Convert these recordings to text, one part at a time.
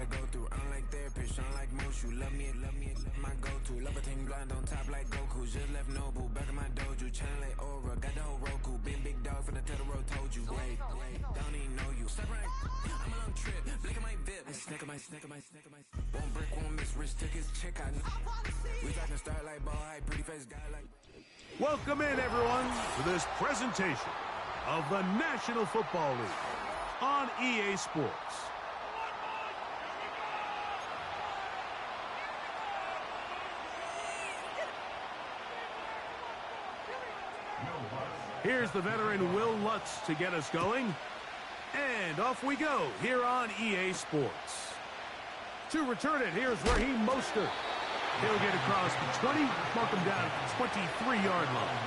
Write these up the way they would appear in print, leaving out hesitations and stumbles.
gotta go through. Unlike therapist, unlike most, you love me, my go-to. Love a team blind on top like Goku. Just left Nobu, back in my dojo. Channel like Aura, got the whole Roku. Big dog from the Totoro told you. Wait, don't even know you. Step right, I'm on a trip. Blick at my VIP. Snicker my. One brick, one miss. Rich took his chick. We talking starlight ball high, pretty face guy like. Welcome in, everyone, to this presentation of the National Football League on EA Sports. Here's the veteran Will Lutz to get us going. And off we go here on EA Sports. To return it, here's Raheem Mostert. He'll get across the 20, mark him down at the 23-yard line.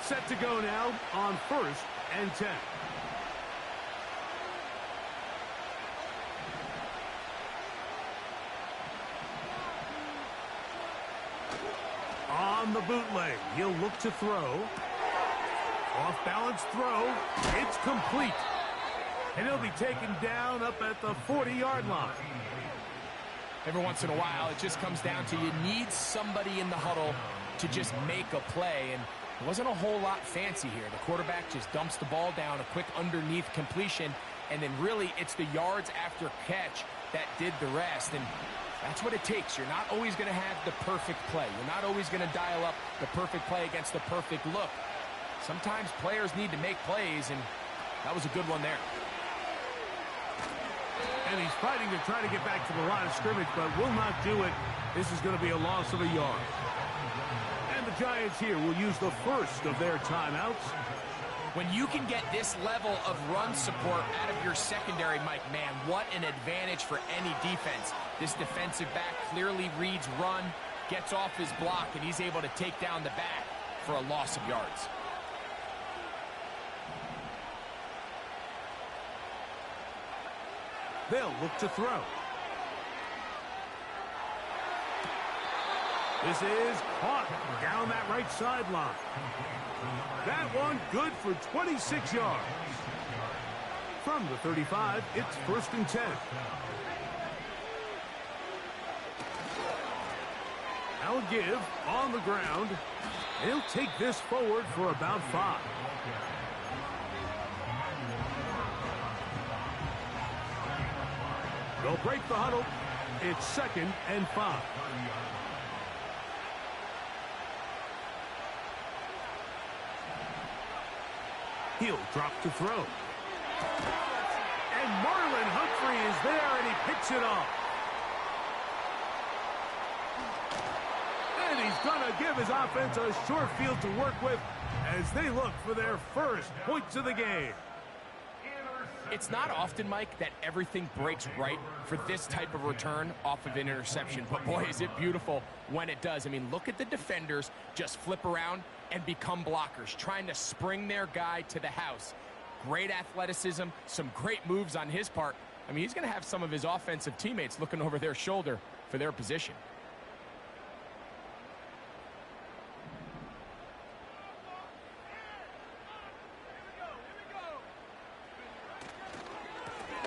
Set to go now on 1st and 10. On the bootleg, he'll look to throw. Off-balance throw. It's complete. And he'll be taken down up at the 40-yard line. Every once in a while, it just comes down to you need somebody in the huddle to just make a play. And it wasn't a whole lot fancy here. The quarterback just dumps the ball down, a quick underneath completion, and then really it's the yards after catch that did the rest. And that's what it takes. You're not always going to have the perfect play. You're not always going to dial up the perfect play against the perfect look. Sometimes players need to make plays, and that was a good one there. And he's fighting to try to get back to the line of scrimmage, but will not do it. This is going to be a loss of a yard. And the Giants here will use the first of their timeouts. When you can get this level of run support out of your secondary, Mike, man, what an advantage for any defense. This defensive back clearly reads run, gets off his block, and he's able to take down the back for a loss of yards. They'll look to throw. This is caught down that right sideline. That one good for 26 yards. From the 35, it's 1st and 10. Now a give on the ground. He'll take this forward for about 5. They'll break the huddle. It's 2nd and 5. He'll drop to throw. And Marlon Humphrey is there, and he picks it off. And he's going to give his offense a short field to work with as they look for their first points of the game. It's not often, Mike, that everything breaks right for this type of return off of an interception. But, boy, is it beautiful when it does. I mean, look at the defenders just flip around and become blockers, trying to spring their guy to the house. Great athleticism, some great moves on his part. I mean, he's going to have some of his offensive teammates looking over their shoulder for their position.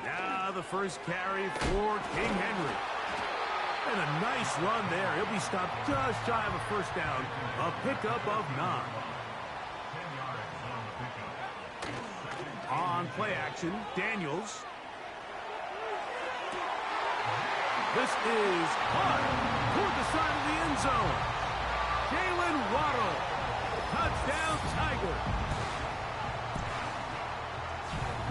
Now the first carry for King Henry. And a nice run there. He'll be stopped just shy of a first down. A pickup of 9. On play action, Daniels. This is caught toward the side of the end zone. Jalen Waddle. Touchdown, Tiger.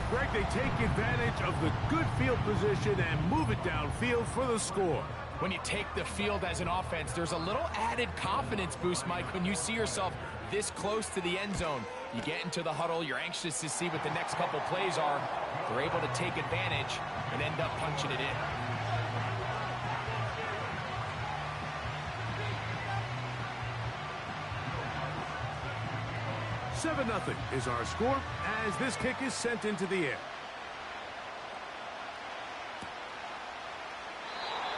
Greg, they take advantage of the good field position and move it downfield for the score. When you take the field as an offense, there's a little added confidence boost, Mike, when you see yourself this close to the end zone. You get into the huddle, you're anxious to see what the next couple plays are. They're able to take advantage and end up punching it in. $7-0 is our score as this kick is sent into the air.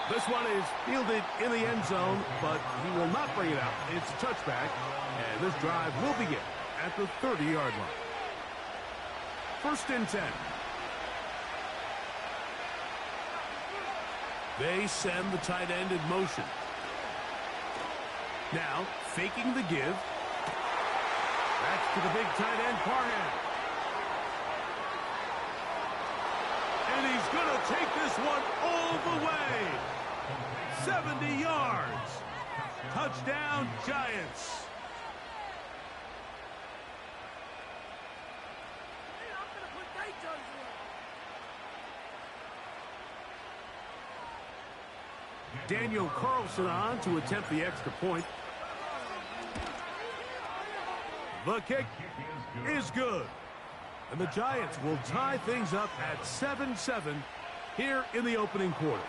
This one is fielded in the end zone, but he will not bring it out. It's a touchback, and this drive will begin at the 30-yard line. 1st and 10. They send the tight end in motion. Now, faking the give. That's to the big tight end, Parham. And he's going to take this one all the way. 70 yards. Touchdown, Giants. Daniel Carlson on to attempt the extra point. The kick is good. And the Giants will tie things up at 7-7 here in the opening quarter.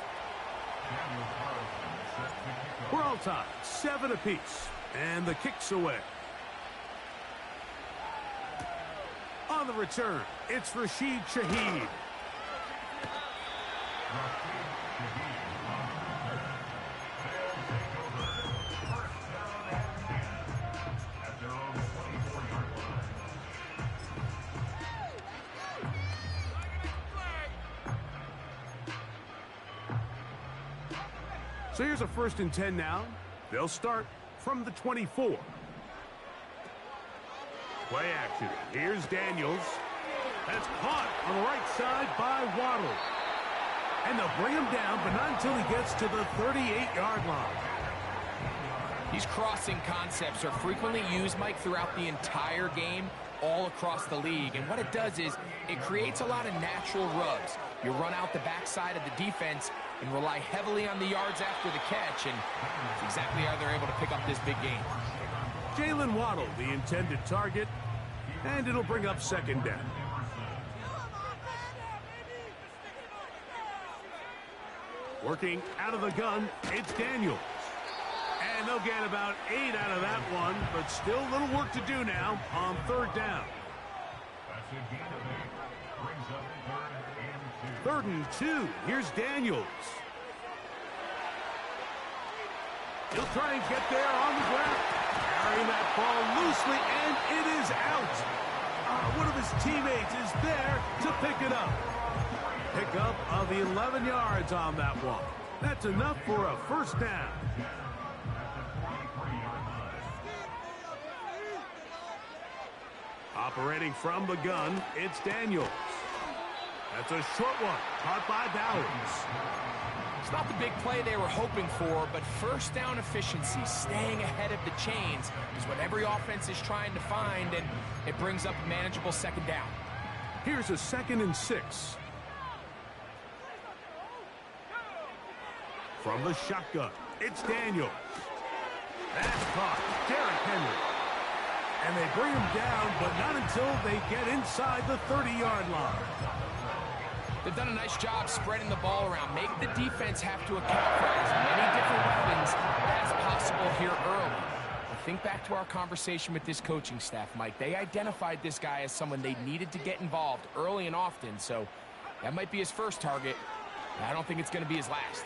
We're all tied, 7 apiece. And the kick's away. On the return, it's Rashid Shaheed. So here's a 1st and 10 now. They'll start from the 24. Play action. Here's Daniels. That's caught on the right side by Waddle. And they'll bring him down, but not until he gets to the 38-yard line. These crossing concepts are frequently used, Mike, throughout the entire game, all across the league. And what it does is it creates a lot of natural rubs. You run out the backside of the defense and rely heavily on the yards after the catch, and that's exactly how they're able to pick up this big game. Jalen Waddle, the intended target, and it'll bring up 2nd down. Working out of the gun, it's Daniels. And they'll get about 8 out of that one, but still a little work to do now on 3rd down. 3rd and 2. Here's Daniels. He'll try and get there on the ground. Carrying that ball loosely, and it is out. One of his teammates is there to pick it up. Pickup of 11 yards on that one. That's enough for a 1st down. Operating from the gun, it's Daniels. That's a short one, caught by Bowers. It's not the big play they were hoping for, but 1st down efficiency, staying ahead of the chains, is what every offense is trying to find, and it brings up a manageable 2nd down. Here's a 2nd and 6. From the shotgun, it's Daniels. That's caught, Derrick Henry. And they bring him down, but not until they get inside the 30-yard line. They've done a nice job spreading the ball around, make the defense have to account for as many different weapons as possible here early. But think back to our conversation with this coaching staff, Mike. They identified this guy as someone they needed to get involved early and often, so that might be his 1st target. I don't think it's going to be his last.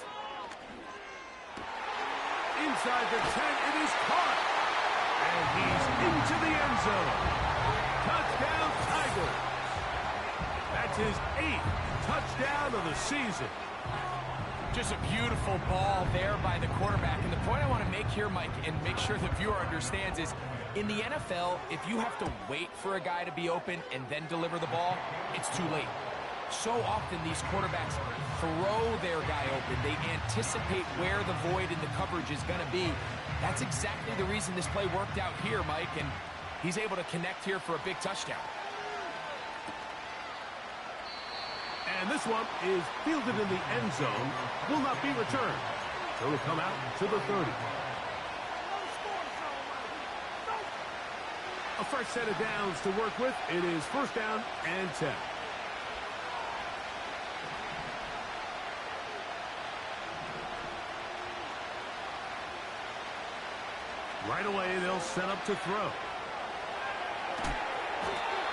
Inside the 10, it is caught. And he's into the end zone. Touchdown, Tigers. That's his 8th touchdown of the season. Just a beautiful ball there by the quarterback. And the point I want to make here, Mike, and make sure the viewer understands is, in the NFL, if you have to wait for a guy to be open and then deliver the ball, it's too late. So often these quarterbacks throw their guy open. They anticipate where the void in the coverage is going to be. That's exactly the reason this play worked out here, Mike, and he's able to connect here for a big touchdown. And this one is fielded in the end zone, will not be returned. So it'll come out to the 30. A fresh set of downs to work with. It is 1st down and 10. Right away, they'll set up to throw.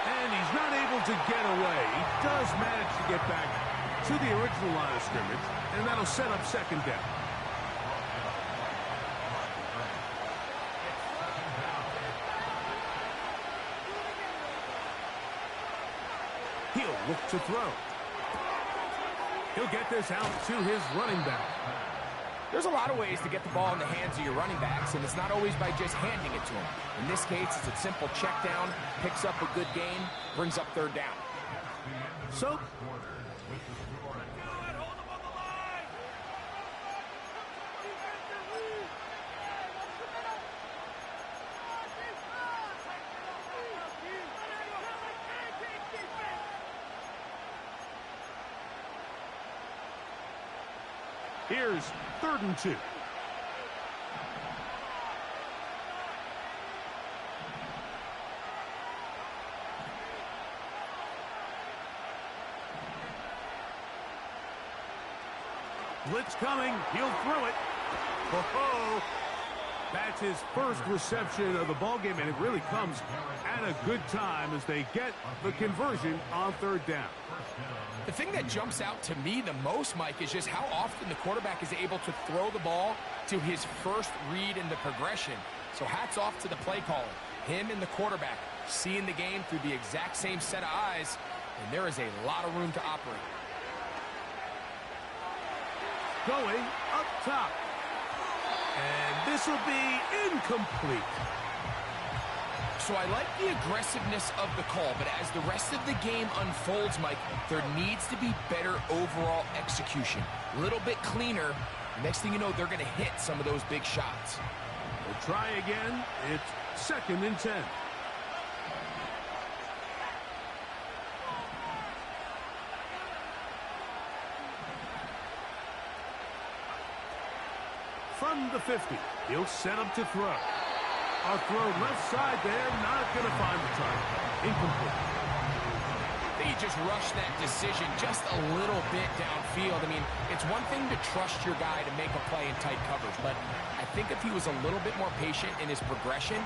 And he's not able to get away. He does manage to get back to the original line of scrimmage, and that'll set up second down. He'll look to throw. He'll get this out to his running back. There's a lot of ways to get the ball in the hands of your running backs, and it's not always by just handing it to them. In this case, it's a simple check down, picks up a good gain, brings up third down. So, here's 3rd and 2. Blitz coming. He'll throw it. Oh, that's his first reception of the ballgame, and it really comes at a good time as they get the conversion on 3rd down. The thing that jumps out to me the most, Mike, is just how often the quarterback is able to throw the ball to his first read in the progression. So hats off to the play caller. Him and the quarterback seeing the game through the exact same set of eyes, and there is a lot of room to operate. Going up top. And this will be incomplete. So I like the aggressiveness of the call, but as the rest of the game unfolds, Mike, there needs to be better overall execution. A little bit cleaner. Next thing you know, they're going to hit some of those big shots. We'll try again. It's 2nd and 10. From the 50, he'll set up to throw. A throw left side there, not going to find the target. Incomplete. They just rushed that decision just a little bit downfield. I mean, it's one thing to trust your guy to make a play in tight coverage, but I think if he was a little bit more patient in his progression,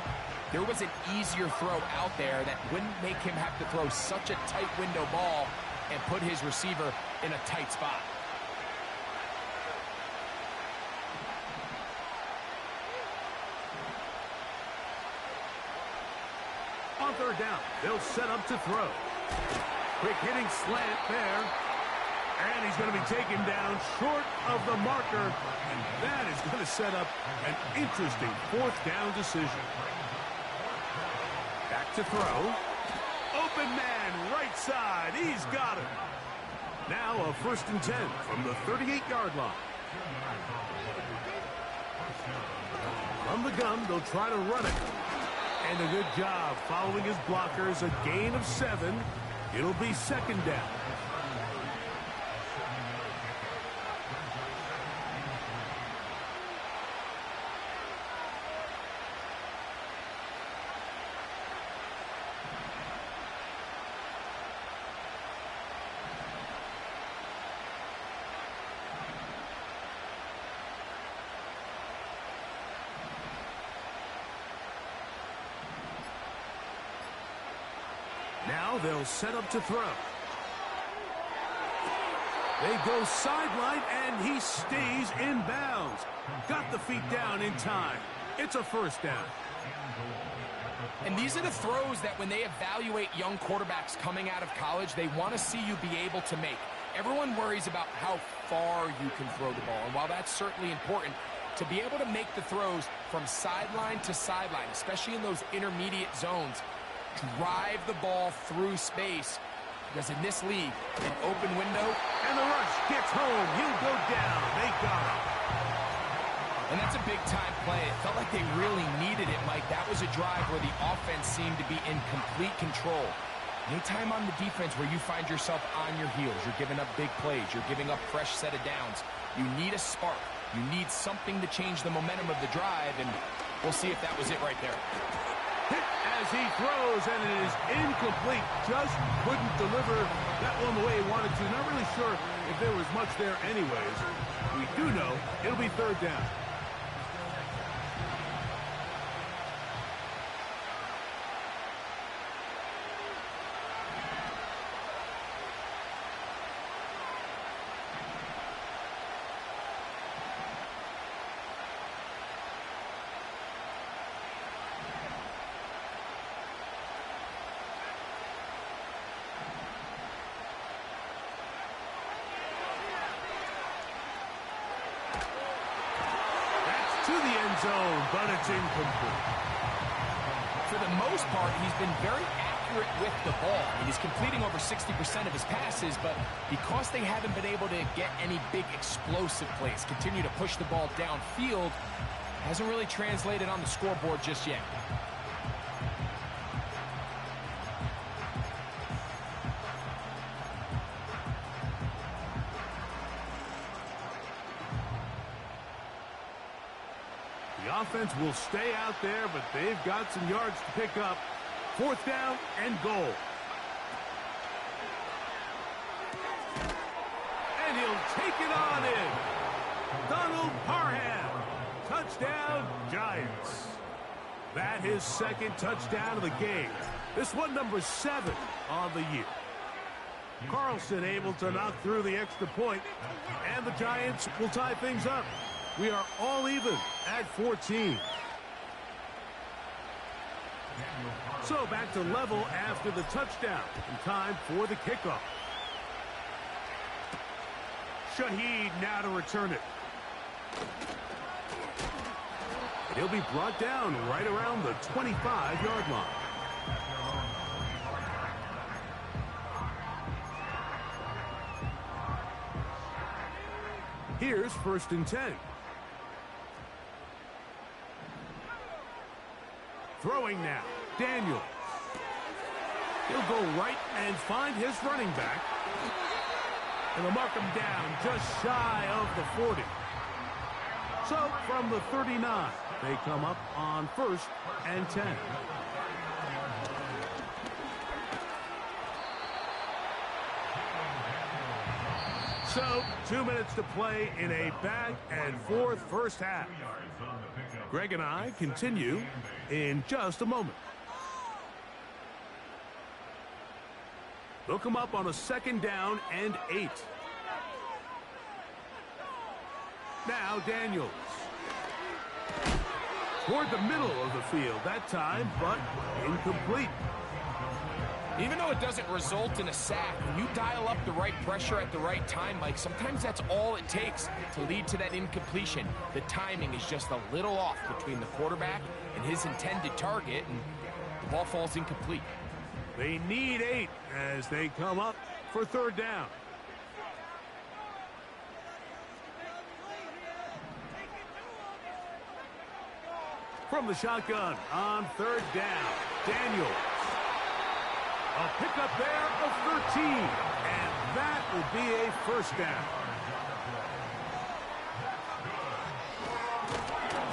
there was an easier throw out there that wouldn't make him have to throw such a tight window ball and put his receiver in a tight spot. On 3rd down, they'll set up to throw. Quick hitting slant there. And he's going to be taken down short of the marker. And that is going to set up an interesting 4th down decision. Back to throw. Open man, right side. He's got it. Now a 1st and 10 from the 38-yard line. From the gun, they'll try to run it. And a good job following his blockers. A gain of 7. It'll be 2nd down. Now they'll set up to throw. They go sideline, and he stays in bounds. Got the feet down in time. It's a 1st down. And these are the throws that when they evaluate young quarterbacks coming out of college, they want to see you be able to make. Everyone worries about how far you can throw the ball. And while that's certainly important, to be able to make the throws from sideline to sideline, especially in those intermediate zones, drive the ball through space, because in this league, an open window. And the rush gets home. He'll go down. They got it. And that's a big-time play. It felt like they really needed it, Mike. That was a drive where the offense seemed to be in complete control. Anytime on the defense where you find yourself on your heels, you're giving up big plays, you're giving up fresh set of downs, you need a spark. You need something to change the momentum of the drive, and we'll see if that was it right there. Hit as he throws, and it is incomplete. Just couldn't deliver that one the way he wanted to. Not really sure if there was much there anyways. We do know it'll be 3rd down. to the end zone, but it's incomplete. For the most part, he's been very accurate with the ball. I mean, he's completing over 60% of his passes, but because they haven't been able to get any big explosive plays, continue to push the ball downfield, hasn't really translated on the scoreboard just yet. The offense will stay out there, but they've got some yards to pick up. 4th down and goal. And he'll take it on in. Donald Parham. Touchdown, Giants. That his 2nd touchdown of the game. This one number 7 on the year. Carlson able to knock through the extra point, and the Giants will tie things up. We are all even at 14. So back to level after the touchdown. And time for the kickoff. Shaheed now to return it. And he'll be brought down right around the 25-yard line. Here's 1st and 10. Throwing now, Daniels. He'll go right and find his running back. And they'll mark him down just shy of the 40. So from the 39, they come up on 1st and 10. So 2 minutes to play in a back and forth first half. Greg and I continue in just a moment. They'll come up on a 2nd down and 8. Now Daniels. Toward the middle of the field that time, but incomplete. Even though it doesn't result in a sack, when you dial up the right pressure at the right time, Mike, sometimes that's all it takes to lead to that incompletion. The timing is just a little off between the quarterback and his intended target, and the ball falls incomplete. They need 8 as they come up for 3rd down. From the shotgun on 3rd down, Daniels. A pickup there of 13, and that will be a 1st down.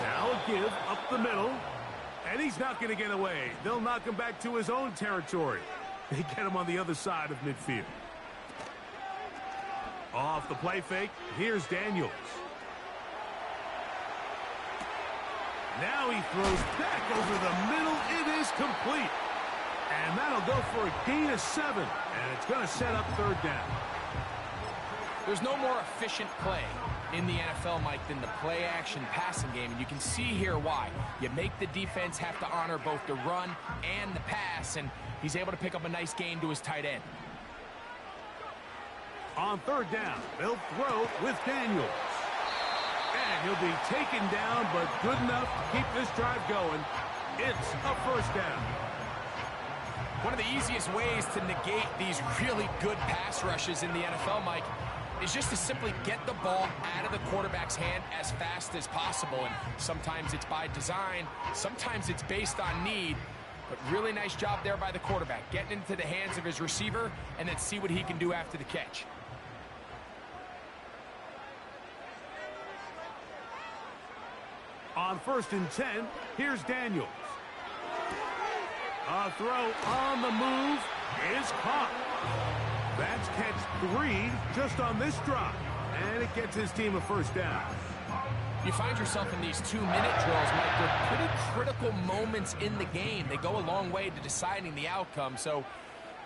Now a give up the middle, and he's not going to get away. They'll knock him back to his own territory. They get him on the other side of midfield. Off the play fake, here's Daniels. Now he throws back over the middle. It is complete. And that'll go for a gain of 7. And it's going to set up 3rd down. There's no more efficient play in the NFL, Mike, than the play-action passing game. And you can see here why. You make the defense have to honor both the run and the pass. And he's able to pick up a nice gain to his tight end. On 3rd down, they'll throw with Daniels. And he'll be taken down, but good enough to keep this drive going. It's a 1st down. One of the easiest ways to negate these really good pass rushes in the NFL, Mike, is just to simply get the ball out of the quarterback's hand as fast as possible. And sometimes it's by design, sometimes it's based on need. But really nice job there by the quarterback, getting into the hands of his receiver and then see what he can do after the catch. On 1st and 10, here's Daniels. A throw on the move is caught. That's catch 3 just on this drive. And it gets his team a 1st down. You find yourself in these 2-minute drills, Mike. They're pretty critical moments in the game. They go a long way to deciding the outcome. So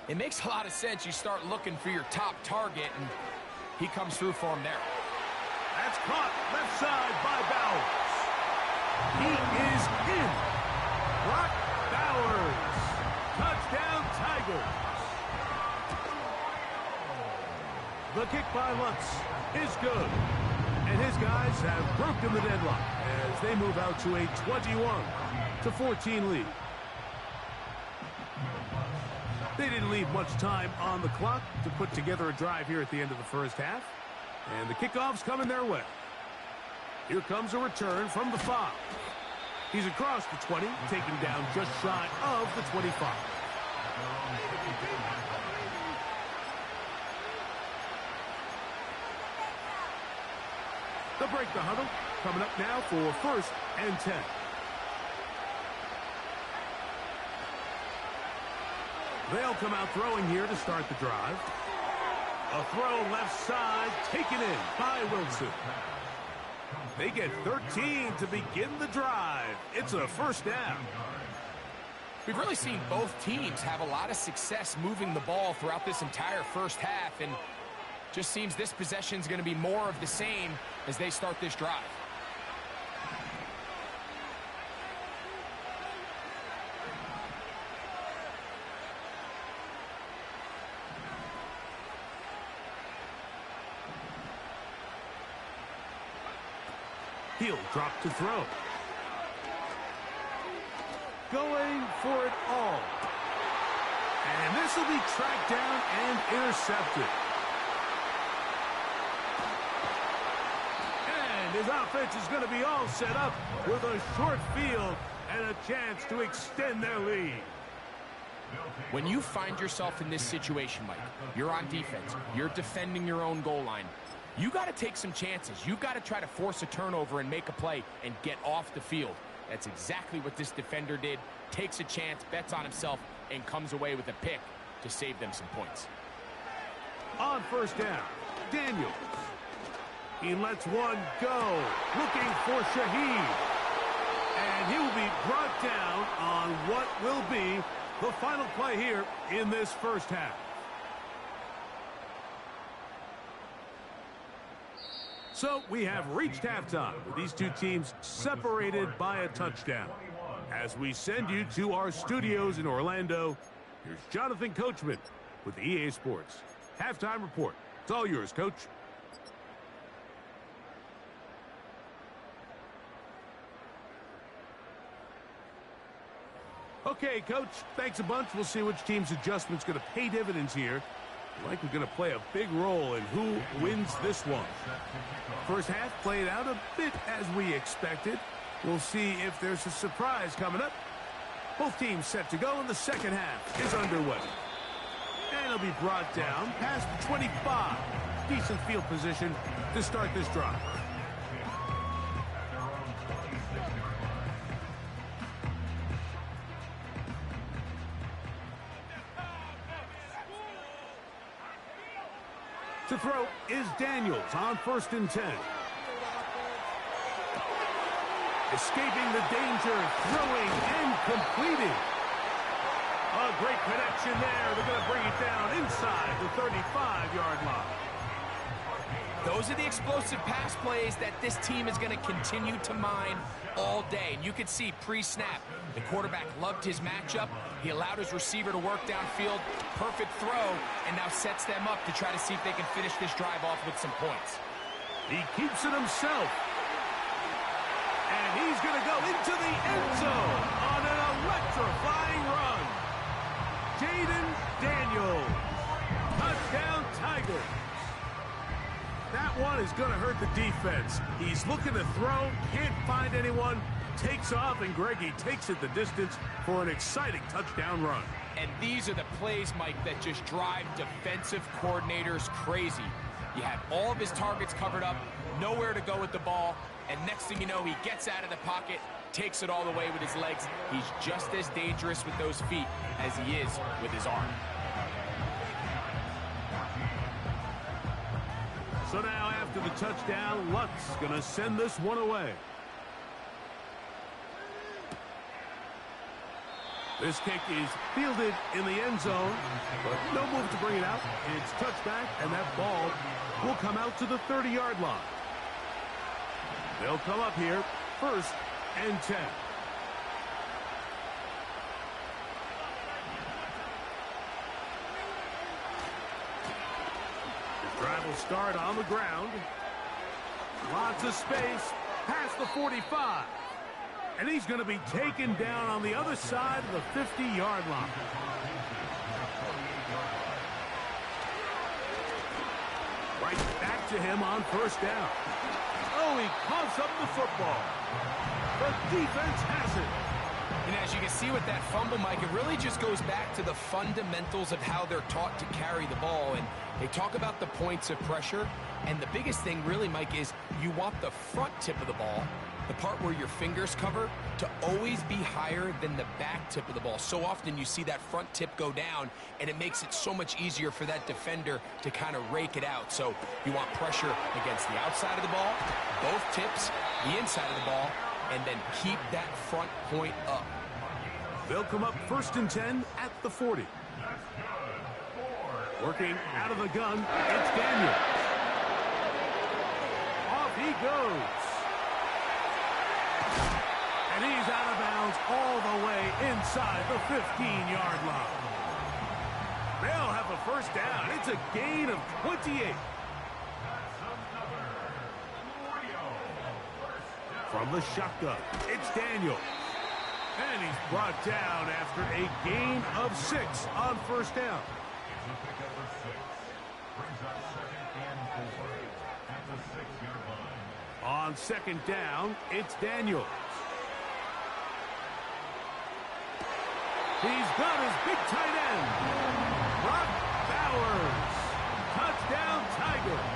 it makes a lot of sense. You start looking for your top target, and he comes through for him there. That's caught left side by Bowers. He is in. Brock Bowers. Touchdown, Tigers. The kick by Lutz is good. And his guys have broken the deadlock as they move out to a 21-14 lead. They didn't leave much time on the clock to put together a drive here at the end of the first half. And the kickoff's coming their way. Here comes a return from the 5. He's across the 20, taking down just shy of the 25. They'll break the huddle. Coming up now for 1st and 10. They'll come out throwing here to start the drive. A throw left side, taken in by Wilson. They get 13 to begin the drive. It's a first down. We've really seen both teams have a lot of success moving the ball throughout this entire first half, and just seems this possession is going to be more of the same as they start this drive. He'll drop to throw. Going for it all. And this will be tracked down and intercepted. And his offense is going to be all set up with a short field and a chance to extend their lead. When you find yourself in this situation, Mike, you're on defense, you're defending your own goal line, you got to take some chances. You've got to try to force a turnover and make a play and get off the field. That's exactly what this defender did. Takes a chance, bets on himself, and comes away with a pick to save them some points. On first down, Daniels. He lets one go, looking for Shaheed. And he will be brought down on what will be the final play here in this first half. So we have reached halftime with these two teams separated by a touchdown. As we send you to our studios in Orlando, here's Jonathan Coachman with EA Sports Halftime Report. It's all yours, Coach. Okay, Coach, thanks a bunch. We'll see which team's adjustment's going to pay dividends here. Likely going to play a big role in who wins this one. First half played out a bit as we expected. We'll see if there's a surprise coming up. Both teams set to go, and the second half is underway. And it'll be brought down past the 25. Decent field position to start this drive. To throw is Daniels on 1st and 10. Escaping the danger, throwing and completing. A great connection there. They're going to bring it down inside the 35-yard line. Those are the explosive pass plays that this team is going to continue to mine all day. And you can see pre-snap, the quarterback loved his matchup. He allowed his receiver to work downfield. Perfect throw, and now sets them up to try to see if they can finish this drive off with some points. He keeps it himself. And he's going to go into the end zone on an electrifying run. Jayden Daniels. Touchdown, Tigers. That one is going to hurt the defense. He's looking to throw, can't find anyone, takes off, and Greggy takes it the distance for an exciting touchdown run. And these are the plays, Mike, that just drive defensive coordinators crazy. You have all of his targets covered up, nowhere to go with the ball, and next thing you know, he gets out of the pocket, takes it all the way with his legs. He's just as dangerous with those feet as he is with his arm. So now after the touchdown, Lutz going to send this one away. This kick is fielded in the end zone, but no move to bring it out. It's touchback, and that ball will come out to the 30-yard line. They'll come up here, 1st and 10. The drive will start on the ground. Lots of space past the 45. And he's going to be taken down on the other side of the 50-yard line. Right back to him on first down. Oh, he coughs up the football. The defense has it. And as you can see with that fumble, Mike, it really just goes back to the fundamentals of how they're taught to carry the ball. And they talk about the points of pressure. And the biggest thing really, Mike, is you want the front tip of the ball, the part where your fingers cover, to always be higher than the back tip of the ball. So often you see that front tip go down, and it makes it so much easier for that defender to kind of rake it out. So you want pressure against the outside of the ball, both tips, the inside of the ball, and then keep that front point up. They'll come up 1st and 10 at the 40. Working out of the gun, it's Daniel. Off he goes. And he's out of bounds all the way inside the 15-yard line. They'll have a first down. It's a gain of 28. From the shotgun, it's Daniel. And he's brought down after a gain of 6 on first down. On second down, it's Daniel. He's got his big tight end, Brock Bowers. Touchdown, Tigers.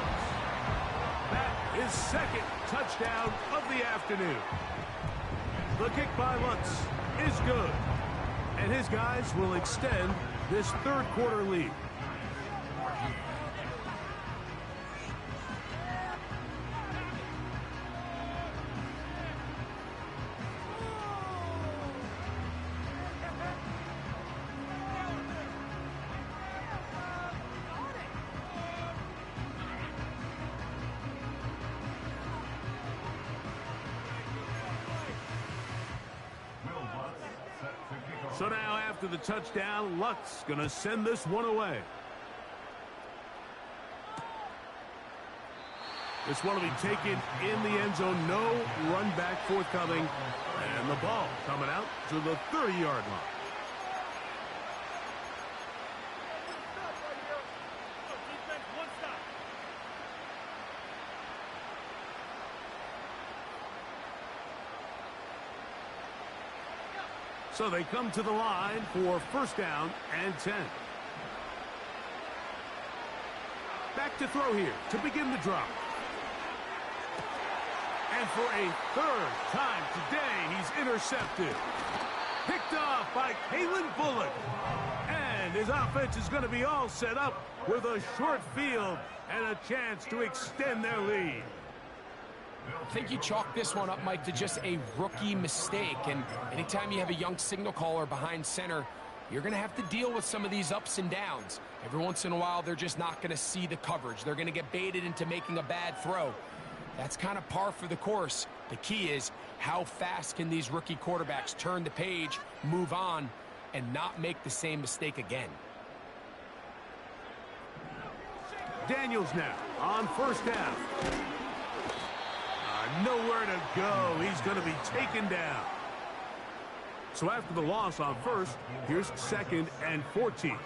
That is second touchdown of the afternoon. The kick by Lutz is good. And his guys will extend this third quarter lead. So now after the touchdown, Lutz going to send this one away. This one will be taken in the end zone. No run back forthcoming. And the ball coming out to the 30-yard line. So they come to the line for first down and 10. Back to throw here to begin the drop. And for a third time today, he's intercepted. Picked off by Kalen Bullock. And his offense is going to be all set up with a short field and a chance to extend their lead. I think you chalk this one up, Mike, to just a rookie mistake. And anytime you have a young signal caller behind center, you're going to have to deal with some of these ups and downs. Every once in a while, they're just not going to see the coverage. They're going to get baited into making a bad throw. That's kind of par for the course. The key is how fast can these rookie quarterbacks turn the page, move on, and not make the same mistake again. Daniels now on first down. Nowhere to go. He's going to be taken down. So after the loss on first, here's 2nd and 14.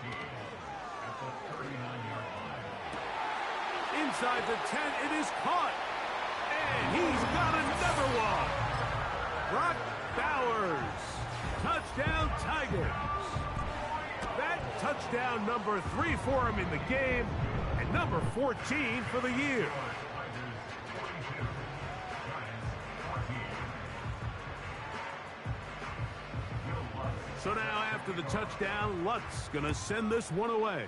Inside the 10, it is caught. And he's got another one. Brock Bowers. Touchdown, Tigers. That touchdown number 3 for him in the game, and number 14 for the year. So now after the touchdown, Lutz going to send this one away.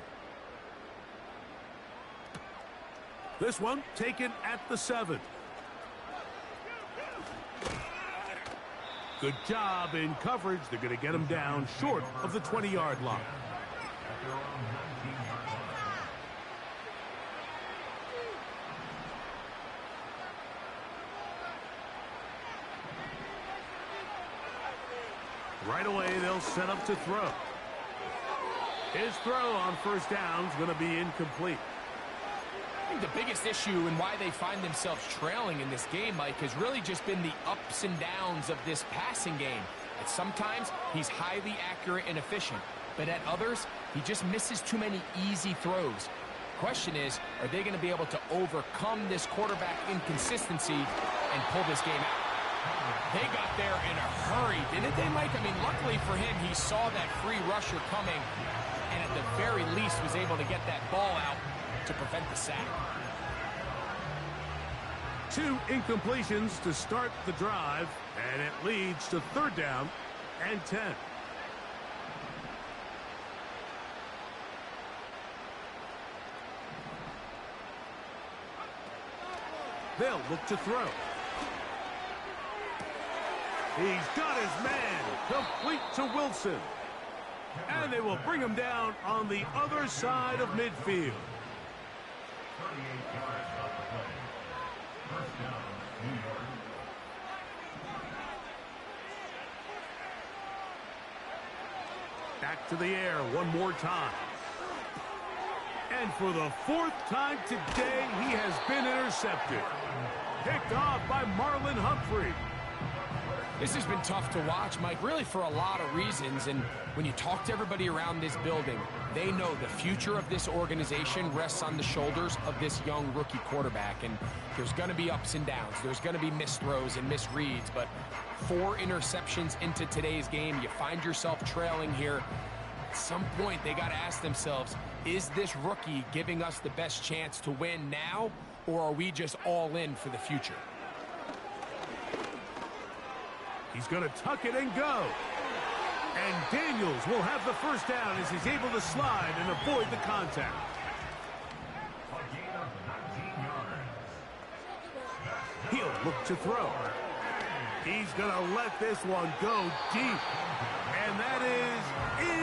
This one taken at the 7. Good job in coverage. They're going to get him down short of the 20-yard line. Right away, they'll set up to throw. His throw on first down is going to be incomplete. think the biggest issue and why they find themselves trailing in this game, Mike, has really just been the ups and downs of this passing game. And sometimes he's highly accurate and efficient, but at others, he just misses too many easy throws. Question is, are they going to be able to overcome this quarterback inconsistency and pull this game out? They got there in a hurry, didn't they, Mike? I mean, luckily for him, he saw that free rusher coming, and at the very least was able to get that ball out to prevent the sack. 2 incompletions to start the drive, and it leads to 3rd down and 10. They'll look to throw. He's got his man complete to Wilson. And they will bring him down on the other side of midfield. 38 yards off the play. First down, New York. Back to the air one more time. And for the 4th time today, he has been intercepted. Picked off by Marlon Humphrey. This has been tough to watch, Mike, really for a lot of reasons. And when you talk to everybody around this building, they know the future of this organization rests on the shoulders of this young rookie quarterback. And there's going to be ups and downs. There's going to be missed throws and misreads. But 4 interceptions into today's game, you find yourself trailing here. At some point, they got to ask themselves, is this rookie giving us the best chance to win now, or are we just all in for the future? He's going to tuck it and go. And Daniels will have the first down as he's able to slide and avoid the contact. A gain of 19 yards. He'll look to throw. He's going to let this one go deep. And that is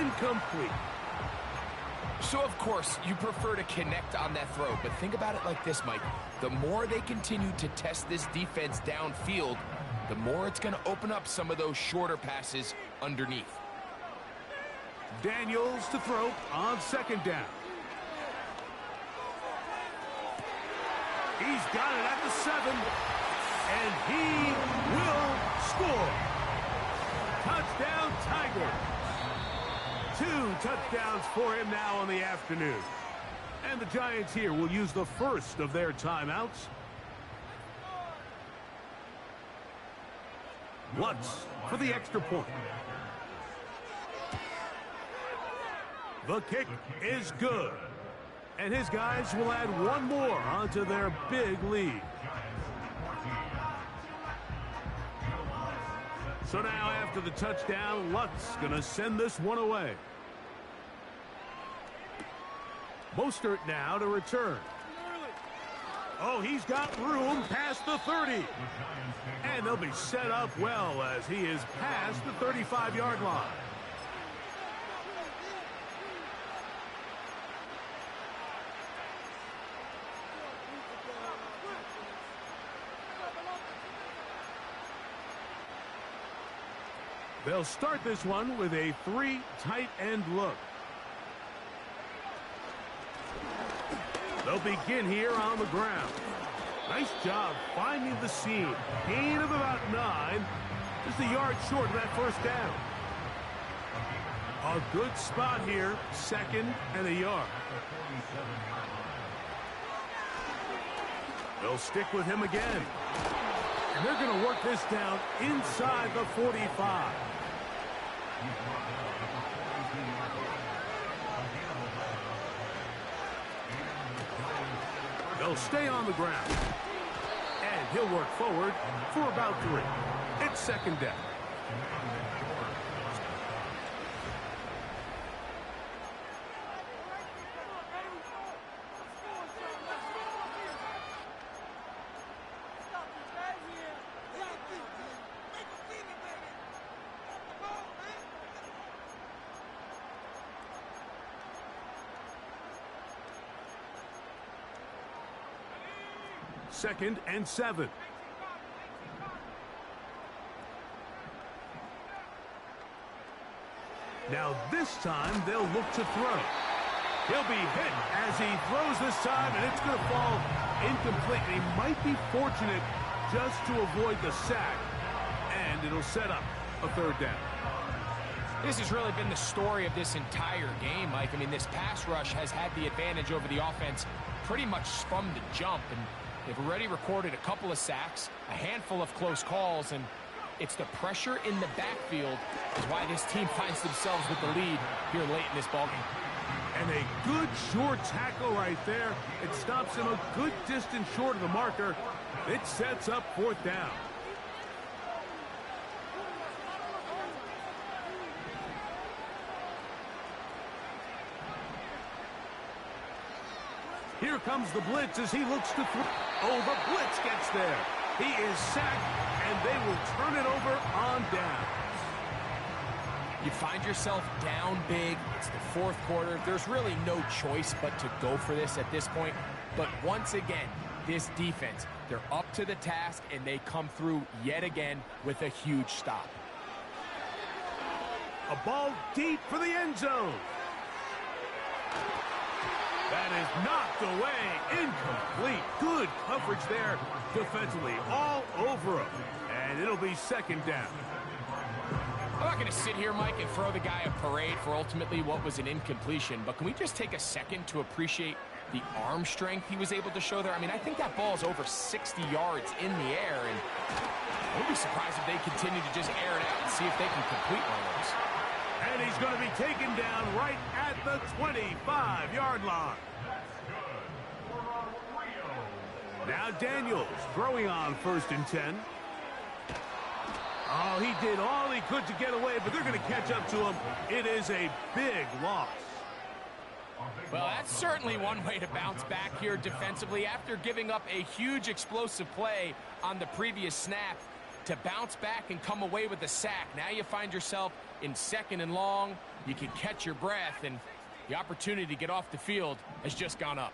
incomplete. So, of course, you prefer to connect on that throw, but think about it like this, Mike. The more they continue to test this defense downfield, the more it's going to open up some of those shorter passes underneath. Daniels to throw on 2nd down. He's got it at the 7, and he will score. Touchdown, Tiger. 2 touchdowns for him now on the afternoon. And the Giants here will use the first of their timeouts. Lutz for the extra point. The kick is good. And his guys will add one more onto their big lead. So now after the touchdown, Lutz going to send this one away. Mostert now to return. Oh, he's got room past the 30. And they'll be set up well as he is past the 35-yard line. They'll start this one with a 3 tight end look. They'll begin here on the ground. Nice job finding the seam. Gain of about 9. Just a yard short of that first down. A good spot here. 2nd and a yard. They'll stick with him again. And they're going to work this down inside the 45. They'll stay on the ground. And he'll work forward for about 3. It's 2nd down. Second and 7. Now this time they'll look to throw. He'll be hit as he throws this time, and it's going to fall incomplete. And he might be fortunate just to avoid the sack, and it'll set up a third down. This has really been the story of this entire game, Mike. I mean, this pass rush has had the advantage over the offense pretty much from the jump, and they've already recorded a couple of sacks, a handful of close calls, and it's the pressure in the backfield is why this team finds themselves with the lead here late in this ballgame. And a good short tackle right there. It stops him a good distance short of the marker. It sets up fourth down. Here comes the blitz as he looks to throw. Oh, the blitz gets there. He is sacked, and they will turn it over on down. You find yourself down big. It's the fourth quarter. There's really no choice but to go for this at this point. But once again, this defense, they're up to the task, and they come through yet again with a huge stop. A ball deep for the end zone. That is knocked away. Incomplete. Good coverage there defensively. All over him. And it'll be second down. I'm not going to sit here, Mike, and throw the guy a parade for ultimately what was an incompletion, but can we just take a second to appreciate the arm strength he was able to show there? I mean, I think that ball is over 60 yards in the air, and I wouldn't be surprised if they continue to just air it out and see if they can complete one of those. And he's going to be taken down right at the 25-yard line. Now Daniels throwing on 1st and 10. Oh, he did all he could to get away, but they're going to catch up to him. It is a big loss. Well, that's certainly one way to bounce back here defensively after giving up a huge explosive play on the previous snap. To bounce back and come away with a sack. Now you find yourself in 2nd and long. You can catch your breath, and the opportunity to get off the field has just gone up.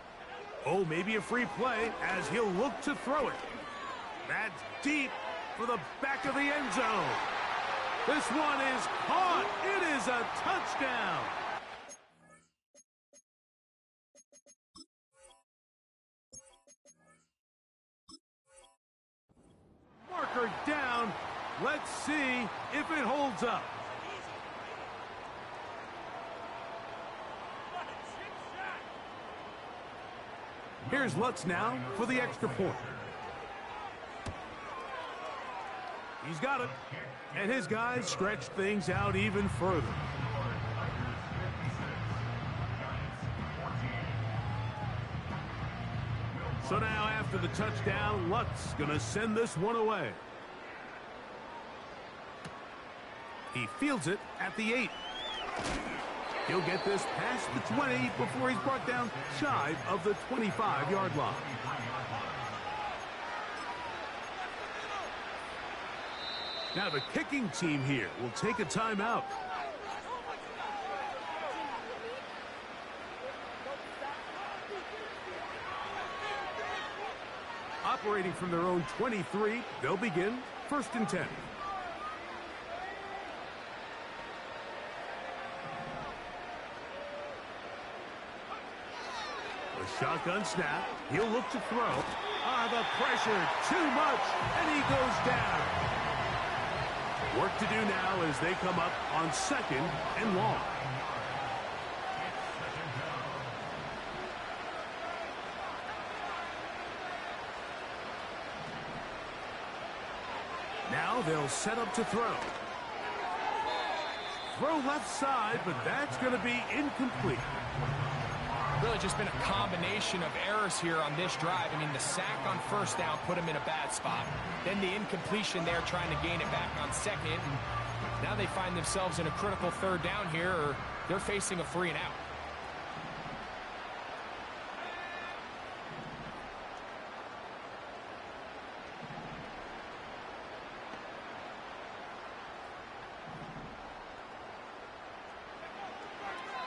Oh, maybe a free play as he'll look to throw it. That's deep for the back of the end zone. This one is caught. It is a touchdown. Marker down. Let's see if it holds up. Here's Lutz now for the extra point. He's got it. And his guys stretch things out even further. So now after the touchdown, Lutz gonna send this one away. He fields it at the 8. He'll get this past the 20 before he's brought down shy of the 25-yard line. Now the kicking team here will take a timeout. Operating from their own 23, they'll begin 1st and 10. A shotgun snap. He'll look to throw. The pressure, too much, and he goes down. Work to do now as they come up on 2nd and long. Now they'll set up to throw. Throw left side, but that's going to be incomplete. Really just been a combination of errors here on this drive. I mean, the sack on 1st down put him in a bad spot. Then the incompletion there trying to gain it back on 2nd. And now they find themselves in a critical 3rd down here, or they're facing a 3 and out.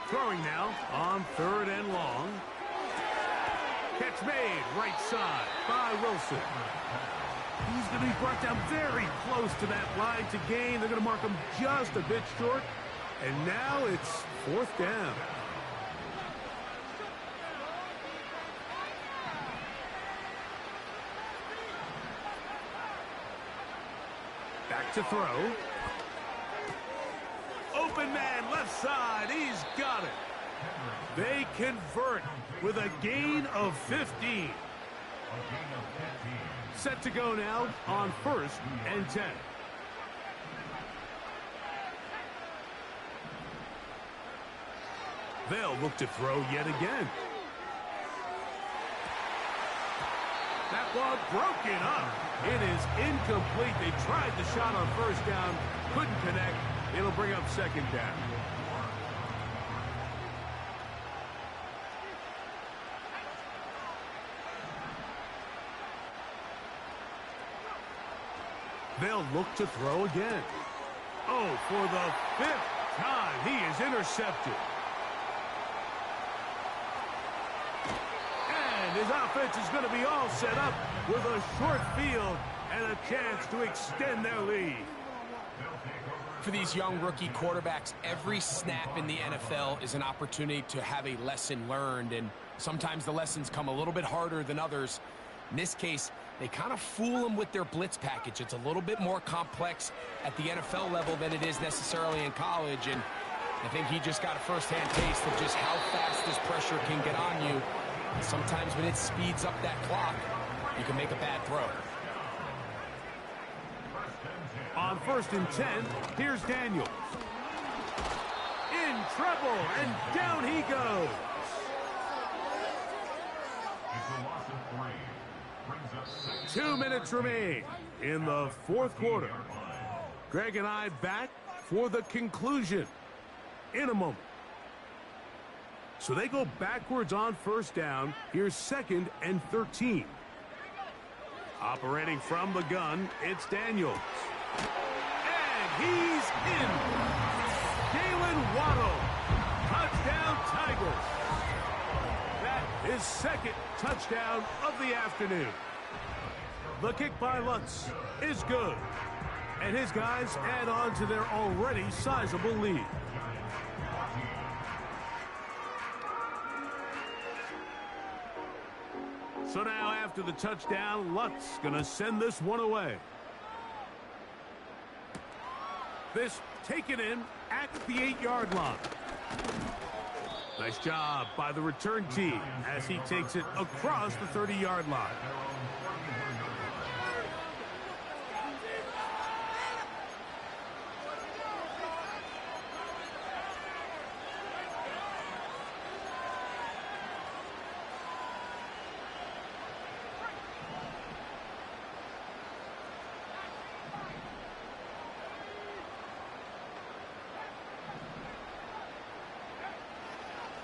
Throwing now on 3rd and long. Catch made right side by Wilson. He's going to be brought down very close to that line to gain. They're going to mark him just a bit short. And now it's 4th down. Back to throw. Open man, left side. He's got it. They convert with a gain of 15. Set to go now on 1st and 10. They'll look to throw yet again. That ball broken up. It is incomplete. They tried the shot on 1st down. Couldn't connect. It'll bring up 2nd down. They'll look to throw again. Oh, for the 5th time, he is intercepted. And his offense is going to be all set up with a short field and a chance to extend their lead. For these young rookie quarterbacks, every snap in the NFL is an opportunity to have a lesson learned, and sometimes the lessons come a little bit harder than others. In this case, they kind of fool them with their blitz package. It's a little bit more complex at the NFL level than it is necessarily in college, and I think he just got a first-hand taste of just how fast this pressure can get on you. And sometimes when it speeds up that clock, you can make a bad throw. On 1st and 10, here's Daniels. In trouble, and down he goes. It's a loss of 3. Brings up 2 minutes remain in the 4th quarter. Greg and I back for the conclusion in a moment. So they go backwards on 1st down. Here's 2nd and 13. Operating from the gun, it's Daniels. And he's in. Jalen Waddle. Touchdown Tigers. That is 2nd touchdown of the afternoon. The kick by Lutz is good. And his guys add on to their already sizable lead. So now after the touchdown, Lutz gonna send this one away. This taken in at the 8-yard line. Nice job by the return team as he takes it across the 30-yard line.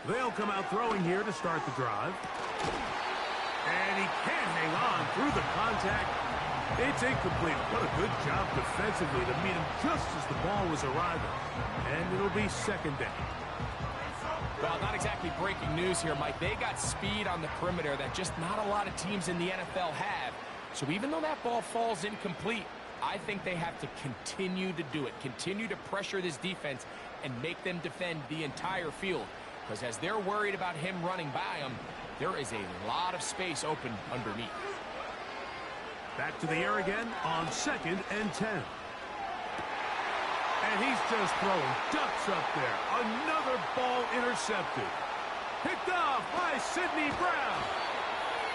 They'll come out throwing here to start the drive. And he can't hang on through the contact. It's incomplete. What a good job defensively to meet him just as the ball was arriving. And it'll be 2nd down. Well, not exactly breaking news here, Mike. They got speed on the perimeter that just not a lot of teams in the NFL have. So even though that ball falls incomplete, I think they have to continue to do it. Continue to pressure this defense and make them defend the entire field. Because as they're worried about him running by them, there is a lot of space open underneath. Back to the air again on 2nd and 10. And he's just throwing ducks up there. Another ball intercepted. Picked off by Sidney Brown.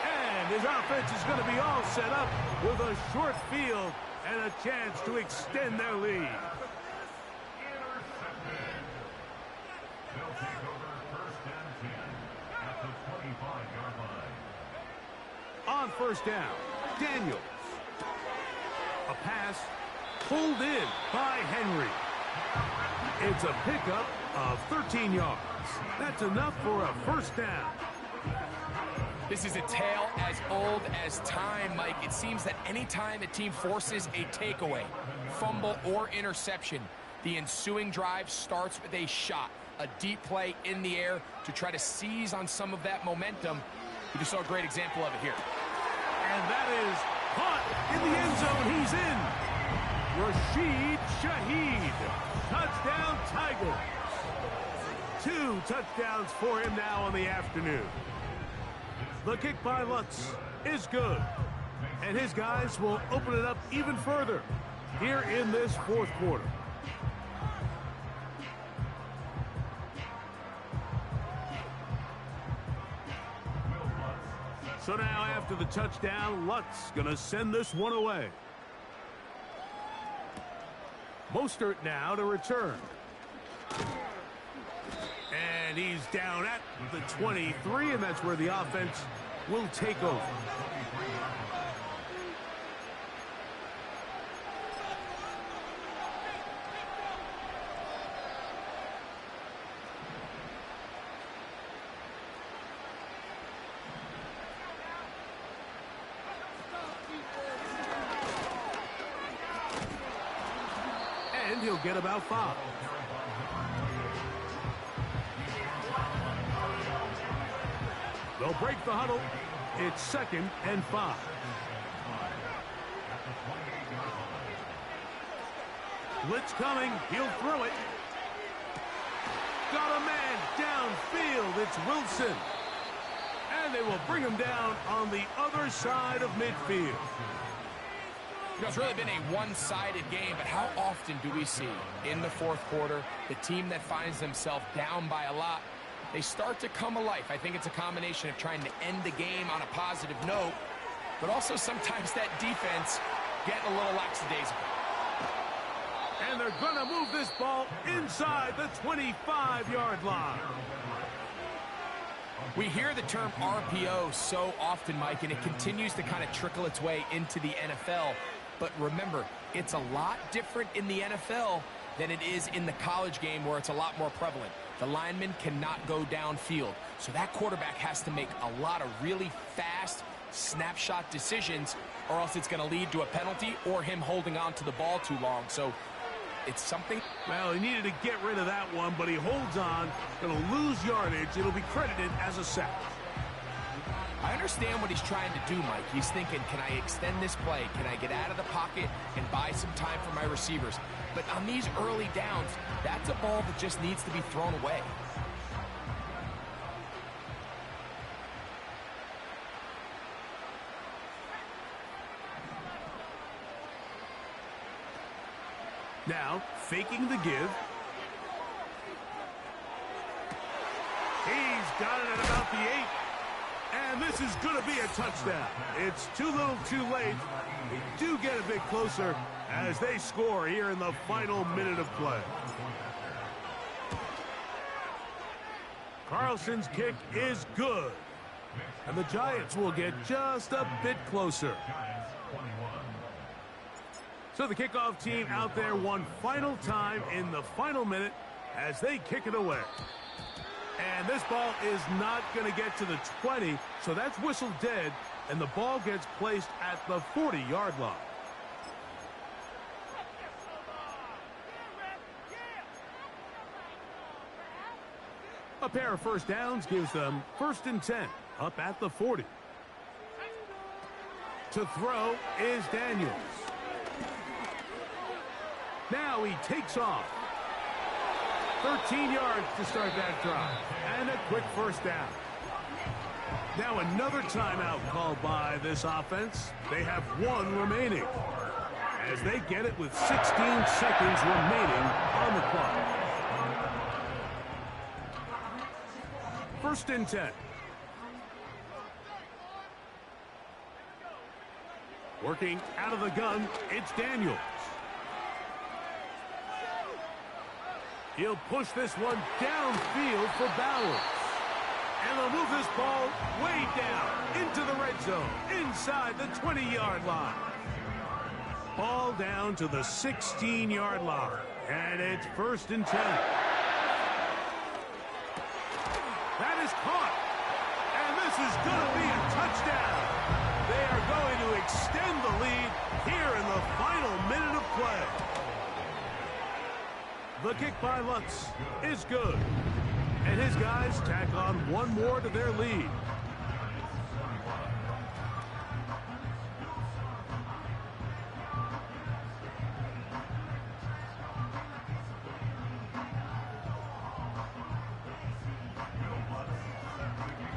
And his offense is going to be all set up with a short field and a chance to extend their lead. They'll take over 1st and 10 at the 25-yard line. On 1st down, Daniels. A pass pulled in by Henry. It's a pickup of 13 yards. That's enough for a 1st down. This is a tale as old as time, Mike. It seems that anytime a team forces a takeaway, fumble, or interception, the ensuing drive starts with a shot, a deep play in the air to try to seize on some of that momentum. We just saw a great example of it here. And that is caught in the end zone. He's in. Rashid Shaheed. Touchdown Tigers. 2 touchdowns for him now on the afternoon. The kick by Lutz is good. And his guys will open it up even further. here in this fourth quarter. So now after the touchdown, Lutz going to send this one away. Mostert now to return. And he's down at the 23, and that's where the offense will take over. And he'll get about 5. They'll break the huddle. It's 2nd and 5. Blitz coming. He'll throw it. Got a man downfield. It's Wilson. And they will bring him down on the other side of midfield. You know, it's really been a one-sided game, but how often do we see in the fourth quarter the team that finds themselves down by a lot, they start to come alive? I think it's a combination of trying to end the game on a positive note, but also sometimes that defense getting a little lackadaisical. And they're going to move this ball inside the 25-yard line. We hear the term RPO so often, Mike, and it continues to kind of trickle its way into the NFL. But remember, it's a lot different in the NFL than it is in the college game where it's a lot more prevalent. The lineman cannot go downfield. So that quarterback has to make a lot of really fast snapshot decisions, or else it's going to lead to a penalty or him holding on to the ball too long. So it's something. Well, he needed to get rid of that one, but he holds on. Going to lose yardage. It'll be credited as a sack. I understand what he's trying to do, Mike. He's thinking, can I extend this play? Can I get out of the pocket and buy some time for my receivers? But on these early downs, that's a ball that just needs to be thrown away. Now, faking the give. He's got it at about the 8. And this is going to be a touchdown. It's too little too late. They do get a bit closer as they score here in the final minute of play. Carlson's kick is good. And the Giants will get just a bit closer. So the kickoff team out there one final time in the final minute as they kick it away. And this ball is not going to get to the 20, so that's whistled dead, and the ball gets placed at the 40-yard line. A pair of first downs gives them 1st and 10, up at the 40. To throw is Daniels. Now he takes off. 13 yards to start that drive. And a quick first down. Now another timeout called by this offense. They have 1 remaining as they get it with 16 seconds remaining on the clock. 1st and 10. Working out of the gun, it's Daniels. He'll push this one downfield for Bowers. And they'll move this ball way down into the red zone, inside the 20-yard line. Ball down to the 16-yard line. And it's 1st and 10. That is caught. And this is going to be a touchdown. They are going to extend the lead here in the final minute of play. The kick by Lutz is good. And his guys tack on 1 more to their lead.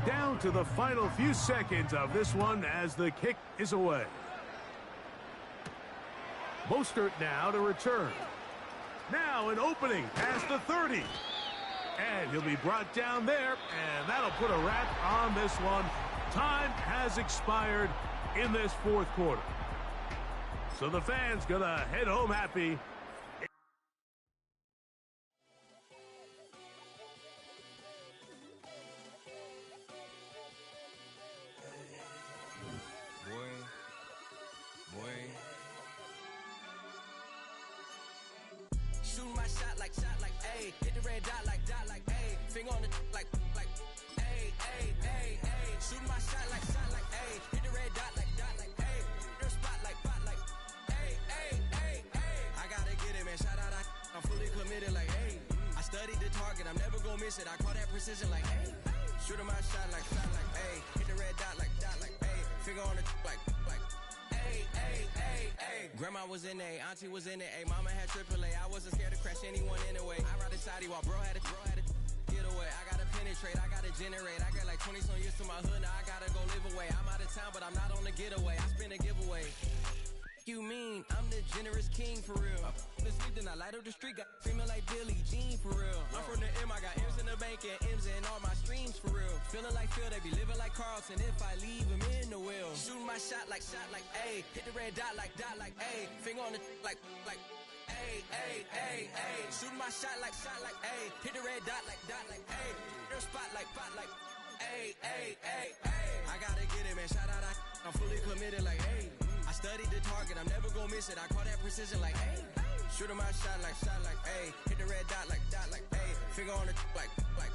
Down to the final few seconds of this one as the kick is away. Mostert now to return. Now an opening past the 30. And he'll be brought down there, and that'll put a wrap on this one. Time has expired in this fourth quarter. So the fans gonna head home happy. Shooting my shot like, ayy. Hit the red dot like, ayy. Finger on the like, ayy, ayy, ayy, ayy. Shooting my shot like, ayy. Hit the red dot like, ayy. Your spot like, ayy, ayy, ayy, ayy. I gotta get it, man. Shout out, I'm fully committed like, ayy. I studied the target, I'm never gonna miss it. I call that precision like, ayy. Shooting my shot like, ayy. Hit the red dot like, ayy. Finger on the like, ayy, ayy, ayy, ayy. Grandma was in A, auntie was in it, ayy. Mama had AAA, I wasn't scared to crash anyone anyway. I ride the side while bro had a get away. I gotta penetrate, I gotta generate. I got like 20 some years to my hood, now I gotta go live away. I'm out of town, but I'm not on the getaway. I spin a giveaway. You mean I'm the generous king for real? The sleep, then I light up the street, got screaming like Billie Jean for real. I'm from the M, I got M's in the bank and M's in all my streams for real. Feeling like Phil, they be living like Carlton if I leave him in the wheel. Shooting my shot like, ayy. Hit the red dot like, ayy. Finger on the like, ayy, ayy, ayy, ayy. Shooting my shot like, ayy. Hit the red dot like, ayy. Your spot like, ayy, ayy, ayy, ayy. I gotta get it, man. Shout out, I'm fully committed like, ayy. I studied the target, I'm never gonna miss it. I call that precision like, ayy. Shooting my shot like, ayy. Hit the red dot like, ayy. Finger on the like.